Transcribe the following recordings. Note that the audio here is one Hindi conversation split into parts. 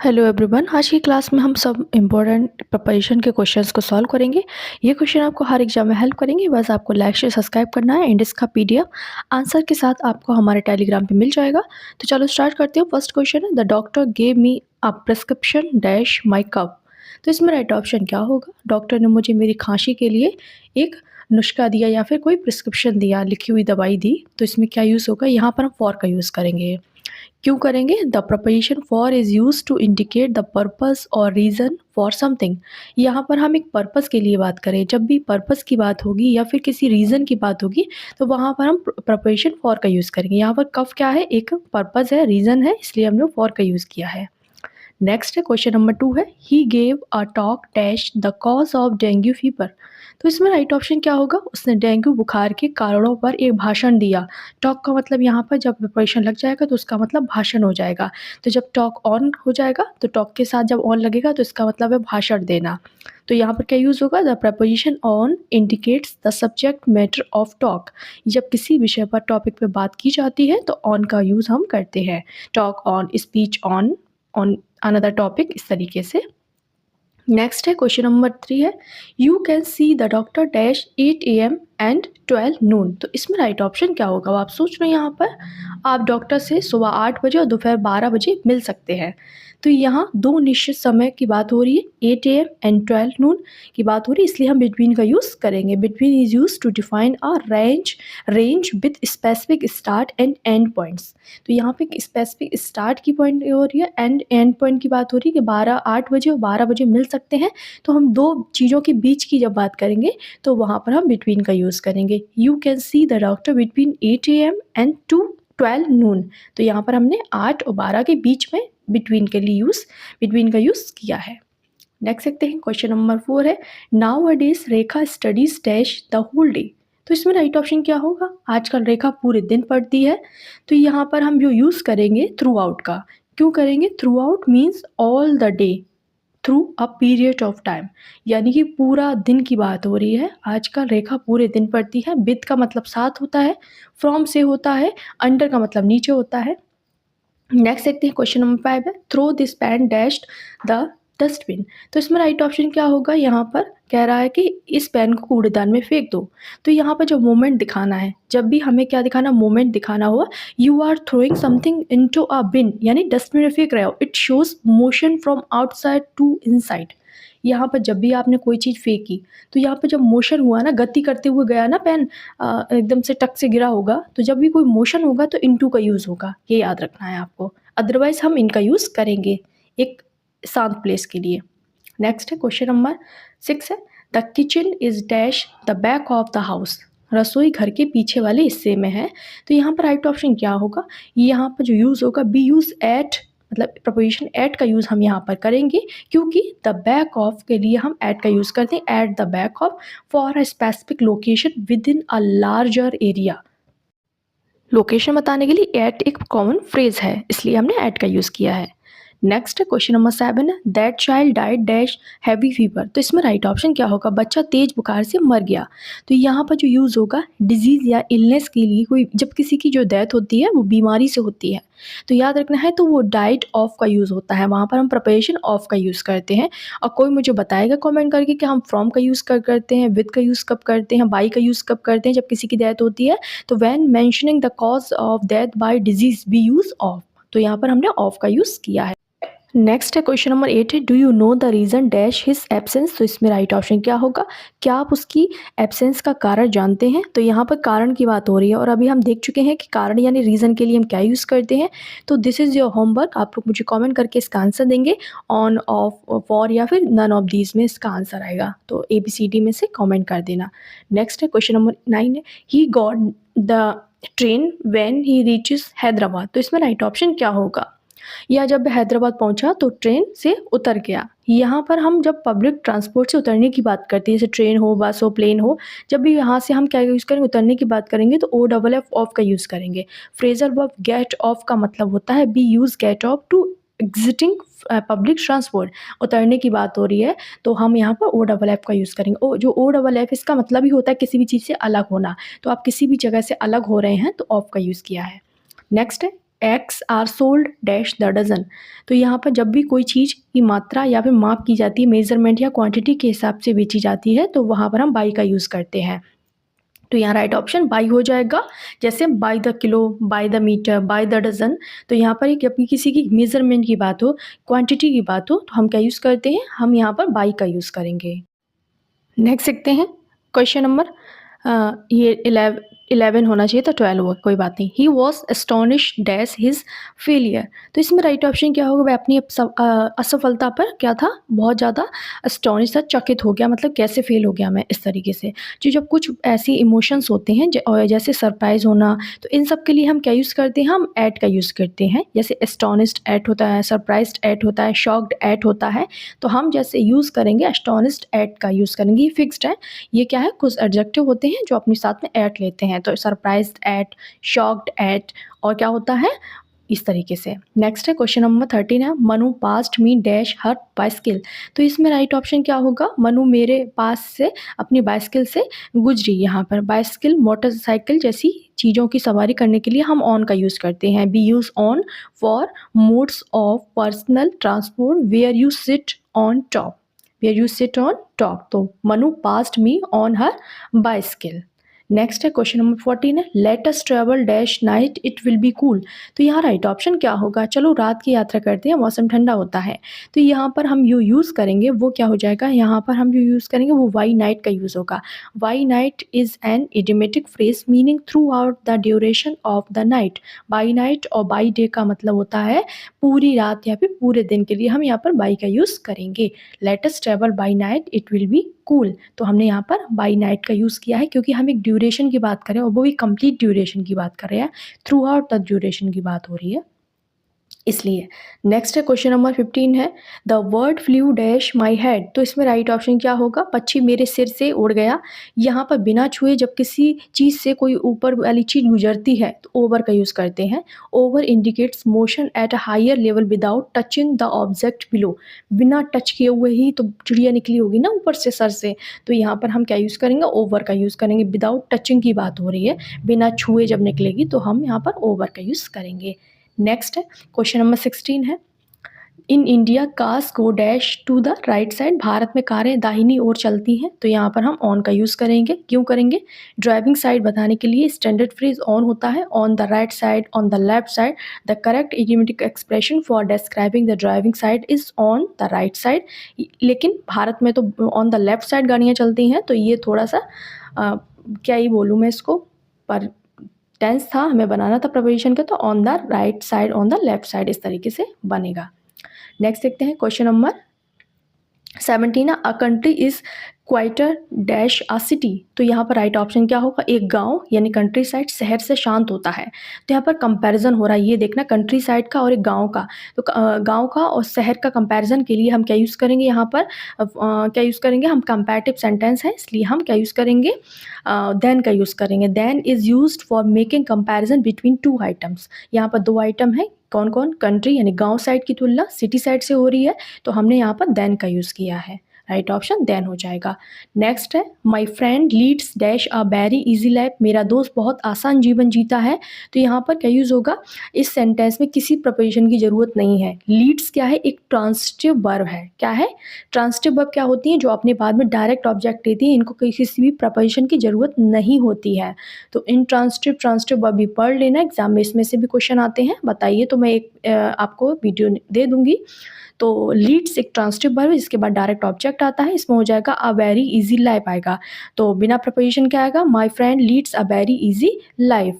हेलो एवरीवन, आज की क्लास में हम सब इम्पोर्टेंट प्रिपरेशन के क्वेश्चंस को सॉल्व करेंगे। ये क्वेश्चन आपको हर एग्जाम में हेल्प करेंगे। बस आपको लाइक से सब्सक्राइब करना है एंड इसका पीडीएफ आंसर के साथ आपको हमारे टेलीग्राम पे मिल जाएगा। तो चलो स्टार्ट करते हैं। फर्स्ट क्वेश्चन है, the doctor gave me a prescription dash my cup. तो इसमें राइट ऑप्शन क्या होगा? डॉक्टर ने मुझे मेरी खांसी के लिए एक नुस्खा दिया या फिर कोई प्रिस्क्रिप्शन दिया, लिखी हुई दवाई दी। तो इसमें क्या यूज़ होगा? यहाँ पर हम फॉर का यूज़ करेंगे। क्यों करेंगे? The proposition for is used to indicate the purpose और रीज़न फॉर समथिंग। यहाँ पर हम एक पर्पस के लिए बात करें। जब भी पर्पस की बात होगी या फिर किसी रीज़न की बात होगी तो वहाँ पर हम प्रपोजिशन फॉर का यूज़ करेंगे। यहाँ पर कफ क्या है? एक पर्पस है, रीज़न है, इसलिए हमने फॉर का यूज़ किया है। नेक्स्ट है क्वेश्चन नंबर 2 है, he gave a talk dash the cause of dengue fever. तो इसमें राइट ऑप्शन क्या होगा? उसने डेंगू बुखार के कारणों पर एक भाषण दिया। टॉक का मतलब यहाँ पर जब प्रिपरेशन लग जाएगा तो उसका मतलब भाषण हो जाएगा। तो जब टॉक ऑन हो जाएगा तो टॉक के साथ जब ऑन लगेगा तो इसका मतलब है भाषण देना। तो यहाँ पर क्या यूज़ होगा? The preposition on indicates the subject matter of talk. जब किसी विषय पर टॉपिक पे बात की जाती है तो ऑन का यूज़ हम करते हैं। Talk on, speech on another topic, इस तरीके से। नेक्स्ट है क्वेश्चन नंबर 3 है, you can see the doctor dash 8 AM and 12 नून। तो इसमें राइट ऑप्शन क्या होगा? वो आप सोच रहे हैं यहाँ पर आप डॉक्टर से सुबह 8 बजे और दोपहर 12 बजे मिल सकते हैं। तो यहाँ दो निश्चित समय की बात हो रही है, 8 AM एंड 12 नून की बात हो रही है, इसलिए हम बिटवीन का यूज़ करेंगे। Between is use to define a range with specific start and end points. तो यहाँ पे स्पेसिफिक स्टार्ट की पॉइंट हो रही है एंड एंड पॉइंट की बात हो रही है कि 8 बजे और 12 बजे मिल सकते हैं। तो हम दो चीज़ों के बीच की जब बात करेंगे तो वहाँ पर हम बिटवीन का यूज़ करेंगे। You can see the doctor between 8 AM and 12 नून। तो यहाँ पर हमने 8 और 12 के बीच में बिटवीन का यूज़ किया है। नेक्स्ट देखते हैं क्वेश्चन नंबर 4 है, nowadays Rekha studies dash the whole day. तो इसमें राइट ऑप्शन क्या होगा? आजकल रेखा पूरे दिन पढ़ती है। तो यहाँ पर हम जो यूज़ करेंगे थ्रू आउट का। क्यों करेंगे? Through out means all the day, through a period of time, यानी कि पूरा दिन की बात हो रही है। आजकल रेखा पूरे दिन पढ़ती है। विद का मतलब साथ होता है, फ्रॉम से होता है, अंडर का मतलब नीचे होता है। नेक्स्ट देखते हैं क्वेश्चन नंबर 5 है, throw this pen dashed the dustbin. तो इसमें राइट ऑप्शन क्या होगा? यहाँ पर कह रहा है कि इस पेन को कूड़ेदान में फेंक दो। तो यहाँ पर जो मोमेंट दिखाना है, जब भी हमें क्या दिखाना, मोमेंट दिखाना हुआ, you are throwing something into a bin, यानी डस्टबिन में फेंक रहे हो। It shows motion from outside to inside. यहाँ पर जब भी आपने कोई चीज़ फेंकी तो यहाँ पर जब मोशन हुआ ना, गति करते हुए गया ना पेन, एकदम से टक से गिरा होगा, तो जब भी कोई मोशन होगा तो इनटू का यूज़ होगा, ये याद रखना है आपको। अदरवाइज हम इनका यूज़ करेंगे एक शांत प्लेस के लिए। नेक्स्ट है क्वेश्चन नंबर 6 है, the kitchen is dash the back of the house. रसोई घर के पीछे वाले हिस्से में है। तो यहाँ पर राइट ऑप्शन क्या होगा? यहाँ पर जो यूज़ होगा, बी यूज़ एट, मतलब प्रपोजिशन एट का यूज़ हम यहाँ पर करेंगे, क्योंकि द बैक ऑफ के लिए हम एट का यूज़ करते हैं। At the back of for a specific location with in a larger area. Location बताने के लिए एट एक कॉमन फ्रेज है, इसलिए हमने एट का यूज़ किया है। नेक्स्ट है क्वेश्चन नंबर 7 है, that child died dash heavy fever. तो इसमें राइट ऑप्शन क्या होगा? बच्चा तेज बुखार से मर गया। तो यहाँ पर जो यूज़ होगा, डिजीज़ या इलनेस के लिए, कोई जब किसी की जो डेथ होती है वो बीमारी से होती है, तो याद रखना है, तो वो डाइड ऑफ का यूज़ होता है। वहाँ पर हम प्रिपरेशन ऑफ का यूज़ करते हैं। और कोई मुझे बताएगा कमेंट करके कि हम फ्रॉम का यूज़ कब करते हैं, विद का यूज़ कब करते हैं, बाई का यूज़ कब करते हैं जब किसी की डेथ होती है। तो when mentioning the cause of death by disease we use of. तो यहाँ पर हमने ऑफ का यूज़ किया है। नेक्स्ट है क्वेश्चन नंबर 8 है, do you know the reason dash his absence. तो इसमें राइट ऑप्शन क्या होगा? क्या आप उसकी एब्सेंस का कारण जानते हैं? तो यहाँ पर कारण की बात हो रही है और अभी हम देख चुके हैं कि कारण यानी रीज़न के लिए हम क्या यूज़ करते हैं। तो दिस इज़ योर होमवर्क। आप लोग मुझे कमेंट करके इसका आंसर देंगे, ऑन, ऑफ, फॉर या फिर नन ऑफ दीज में इसका आंसर आएगा। तो ABCD में से कॉमेंट कर देना। नेक्स्ट है क्वेश्चन नंबर 9 है, he got the train when he reaches Hyderabad. तो इसमें राइट ऑप्शन क्या होगा? या जब हैदराबाद पहुंचा तो ट्रेन से उतर गया। यहाँ पर हम जब पब्लिक ट्रांसपोर्ट से उतरने की बात करते हैं, जैसे ट्रेन हो, बस हो, प्लेन हो, जब भी यहाँ से हम क्या यूज़ करेंगे, उतरने की बात करेंगे, तो OFF ऑफ का यूज़ करेंगे। फ्रेजल वर्ब गेट ऑफ का मतलब होता है be use get off to exiting public transport. उतरने की बात हो रही है तो हम यहाँ पर OFF का यूज़ करेंगे। जो OFF इसका मतलब ही होता है किसी भी चीज़ से अलग होना। तो आप किसी भी जगह से अलग हो रहे हैं तो ऑफ का यूज़ किया है। नेक्स्ट है eggs are sold dash the dozen. तो यहाँ पर जब भी कोई चीज़ की मात्रा या फिर माप की जाती है, मेज़रमेंट या क्वांटिटी के हिसाब से बेची जाती है, तो वहाँ पर हम बाई का यूज़ करते हैं। तो यहाँ राइट ऑप्शन बाई हो जाएगा। जैसे by the kilo, by the metre, by the dozen. तो यहाँ पर एक अपनी किसी की मेज़रमेंट की बात हो, क्वांटिटी की बात हो, तो हम क्या यूज़ करते हैं? हम यहाँ पर बाई का यूज़ करेंगे। नेक्स्ट देखते हैं क्वेश्चन नंबर ये 11 होना चाहिए था, 12 हुआ, कोई बात नहीं। He was astonished dash his failure. तो इसमें राइट ऑप्शन क्या होगा? वह अपनी असफलता पर क्या था? बहुत ज़्यादा एस्टोनिश था, चकित हो गया, मतलब कैसे फेल हो गया मैं, इस तरीके से। जो जब कुछ ऐसी इमोशंस होते हैं जैसे सरप्राइज होना, तो इन सब के लिए हम क्या यूज़ करते हैं? हम एट का यूज़ करते हैं। जैसे एस्टोनिश्ड एट होता है, सरप्राइज्ड एट होता है, शॉक्ड एट होता है। तो हम जैसे यूज़ करेंगे एस्टोनिश्ड एट का यूज़ करेंगे। ये फिक्स्ड है। ये क्या है? कुछ एडजेक्टिव होते हैं जो अपने साथ में एट लेते हैं। तो सरप्राइज्ड एट, शॉक्ड एट, और क्या होता है? इस तरीके से। नेक्स्ट है क्वेश्चन नंबर 13 है, Manu passed me dash her bicycle. तो इसमें राइट ऑप्शन क्या होगा? मनु मेरे पास से अपनी बाइसिकल से गुजरी। यहाँ पर बाइसिकल, मोटरसाइकिल जैसी चीज़ों की सवारी करने के लिए हम ऑन का यूज़ करते हैं। We use on for modes of personal transport where you sit on top, where you sit on top. तो Manu passed me on her bicycle. Next है क्वेश्चन नंबर 14 है, let us travel dash night it will be cool. तो यहाँ राइट ऑप्शन क्या होगा? चलो रात की यात्रा करते हैं, मौसम ठंडा होता है। तो यहाँ पर हम जो यूज़ करेंगे वो क्या हो जाएगा? यहाँ पर हम जो यूज़ करेंगे वो वाई नाइट का यूज़ होगा। By night is an idiomatic phrase meaning throughout the duration of the night. By night और बाई डे का मतलब होता है पूरी रात या फिर पूरे दिन के लिए हम यहाँ पर बाई का यूज़ करेंगे। Late us travel by night it will be cool. तो हमने यहाँ पर बाई नाइट का यूज़ किया है क्योंकि हम एक ड्यूरेशन की बात कर रहे हैं और वो भी कंप्लीट ड्यूरेशन की बात कर रहे हैं, थ्रू आउट द ड्यूरेशन की बात हो रही है, इसलिए। नेक्स्ट है क्वेश्चन नंबर 15 है, the bird flu dash my head. तो इसमें राइट ऑप्शन क्या होगा? पक्षी मेरे सिर से उड़ गया। यहाँ पर बिना छुए जब किसी चीज़ से कोई ऊपर वाली चीज़ गुजरती है तो ओवर का यूज़ करते हैं। Over indicates motion at a higher level without touching the object below. बिना टच किए हुए ही तो चिड़िया निकली होगी ना ऊपर से, सर से। तो यहाँ पर हम क्या यूज़ करेंगे? ओवर का यूज़ करेंगे। विदाउट टचिंग की बात हो रही है, बिना छुए जब निकलेगी तो हम यहाँ पर ओवर का यूज़ करेंगे। नेक्स्ट है क्वेश्चन नंबर 16 है, in India cars go dash to the right side. Bharat में कारें दाहिनी ओर चलती हैं। तो यहाँ पर हम ऑन का यूज़ करेंगे। क्यों करेंगे? ड्राइविंग साइड बताने के लिए स्टैंडर्ड फ्रेज ऑन होता है, on the right side, on the left side. The correct idiomatic expression for describing the driving side is on the right side. लेकिन भारत में तो ऑन द लेफ्ट साइड गाड़ियाँ चलती हैं, तो ये थोड़ा सा क्या ही बोलूँ मैं इसको, पर टेंस था, हमें बनाना था प्रपोजिशन का, तो on the right side, on the left side, इस तरीके से बनेगा। नेक्स्ट देखते हैं question number 17, a country is quieter dash a city. तो यहाँ पर राइट ऑप्शन क्या होगा? एक गांव यानी कंट्री साइड शहर से शांत होता है। तो यहाँ पर कंपैरिजन हो रहा है, ये देखना, कंट्री साइड का और एक गांव का। तो गांव का और शहर का कंपैरिजन के लिए हम क्या यूज़ करेंगे? यहाँ पर क्या यूज़ करेंगे? हम कंपैरेटिव सेंटेंस है, इसलिए हम क्या यूज़ करेंगे? देन का यूज़ करेंगे। Than is used for making comparison between two items. यहाँ पर दो आइटम है, कौन कौन? कंट्री यानी गांव साइड की तुलना सिटी साइड से हो रही है, तो हमने यहाँ पर देन का यूज़ किया है। राइट ऑप्शन देन हो जाएगा। नेक्स्ट है, my friend leads dash a very easy life. मेरा दोस्त बहुत आसान जीवन जीता है। तो यहाँ पर क्या यूज़ होगा? इस सेंटेंस में किसी प्रपोजिशन की ज़रूरत नहीं है। लीड्स क्या है? एक ट्रांसिटिव वर्ब है। क्या है? ट्रांसिटिव वर्ब क्या होती हैं? जो अपने बाद में डायरेक्ट ऑब्जेक्ट देती हैं, इनको किसी भी प्रपोजिशन की ज़रूरत नहीं होती है। तो इन ट्रांसिटिव वर्ब भी पढ़ लेना, एग्जाम में इसमें से भी क्वेश्चन आते हैं, बताइए, तो मैं एक आपको वीडियो दे दूँगी। तो लीड्स एक ट्रांसिटिव वर्ब है, इसके बाद डायरेक्ट ऑब्जेक्ट आता है, इसमें हो जाएगा अ वेरी इजी लाइफ आएगा। तो बिना प्रपोजिशन क्या आएगा? My friend leads a very easy life.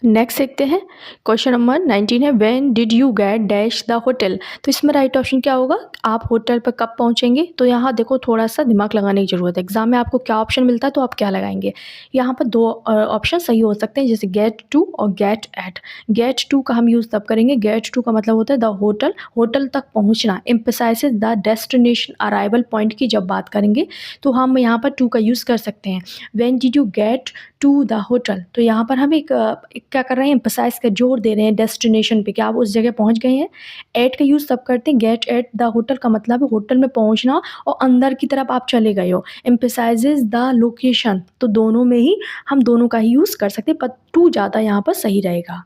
Next देखते हैं क्वेश्चन नंबर 19 है, when did you gate dash the hotel. तो इसमें राइट ऑप्शन क्या होगा? आप होटल पर कब पहुंचेंगे। तो यहाँ देखो थोड़ा सा दिमाग लगाने की ज़रूरत है, एग्जाम में आपको क्या ऑप्शन मिलता है तो आप क्या लगाएंगे। यहाँ पर दो ऑप्शन सही हो सकते हैं, जैसे गेट टू और गेट एट। गेट टू का हम यूज़ तब करेंगे, गेट टू का मतलब होता है द होटल, होटल तक पहुँचना, emphasises the destination arrival point की जब बात करेंगे तो हम यहाँ पर टू का यूज़ कर सकते हैं। When did you get to the hotel. तो यहाँ पर हम एक क्या कर रहे हैं? एम्फसाइज का जोर दे रहे हैं डेस्टिनेशन पे, क्या आप उस जगह पहुँच गए हैं। एट का यूज़ तब करते हैं, गेट एट द होटल का मतलब है होटल में पहुँचना और अंदर की तरफ आप चले गए हो। एम्फसाइजेज द लोकेशन, तो दोनों में ही हम दोनों का ही यूज़ कर सकते हैं, पर टू ज़्यादा यहाँ पर सही रहेगा।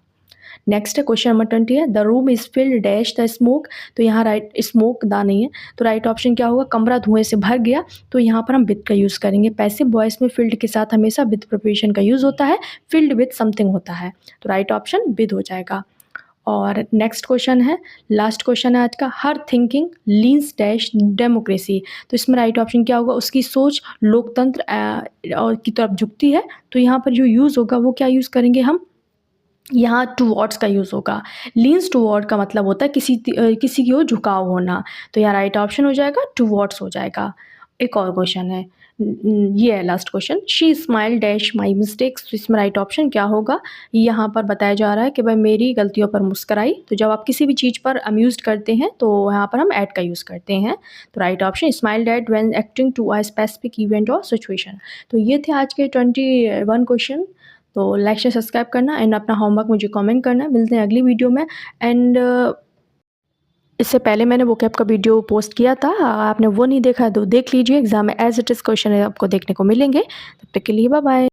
नेक्स्ट है क्वेश्चन नंबर 20 है, the room is filled dash the smoke. तो यहाँ राइट स्मोक द नहीं है, तो राइट ऑप्शन क्या होगा, कमरा धुएँ से भर गया। तो यहाँ पर हम विद का यूज़ करेंगे। पैसिव वॉइस में फिल्ड के साथ हमेशा विद प्रिपोजिशन का यूज़ होता है, फिल्ड विद समथिंग होता है। तो राइट ऑप्शन विद हो जाएगा। और नेक्स्ट क्वेश्चन है, लास्ट क्वेश्चन है आज का, हर थिंकिंग लीन्स डैश डेमोक्रेसी। तो इसमें राइट ऑप्शन क्या होगा, उसकी सोच लोकतंत्र और की तरफ झुकती है। तो यहाँ पर जो यूज़ होगा वो क्या यूज़ करेंगे हम, यहाँ टूवर्ड्स का यूज़ होगा। लीन्स टूवर्ड का मतलब होता है किसी की ओर झुकाव होना। तो यहाँ राइट ऑप्शन हो जाएगा टूवर्ड्स हो जाएगा। एक और क्वेश्चन है, ये है last question, she smile dash my mistakes. तो इसमें राइट ऑप्शन क्या होगा, यहाँ पर बताया जा रहा है कि भाई मेरी गलतियों पर मुस्कराई। तो जब आप किसी भी चीज़ पर अम्यूज्ड करते हैं तो यहाँ पर हम एट का यूज़ करते हैं। तो right option smile at when acting to a specific event और सिचुएशन। तो ये थे आज के 21 क्वेश्चन। तो लाइक शेयर सब्सक्राइब करना एंड अपना होमवर्क मुझे कमेंट करना। मिलते हैं अगली वीडियो में। एंड इससे पहले मैंने वोकैब का वीडियो पोस्ट किया था, आपने वो नहीं देखा है तो देख लीजिए। एग्जाम में एज इट इज़ क्वेश्चन आपको देखने को मिलेंगे। तब तक के लिए बाय बाय।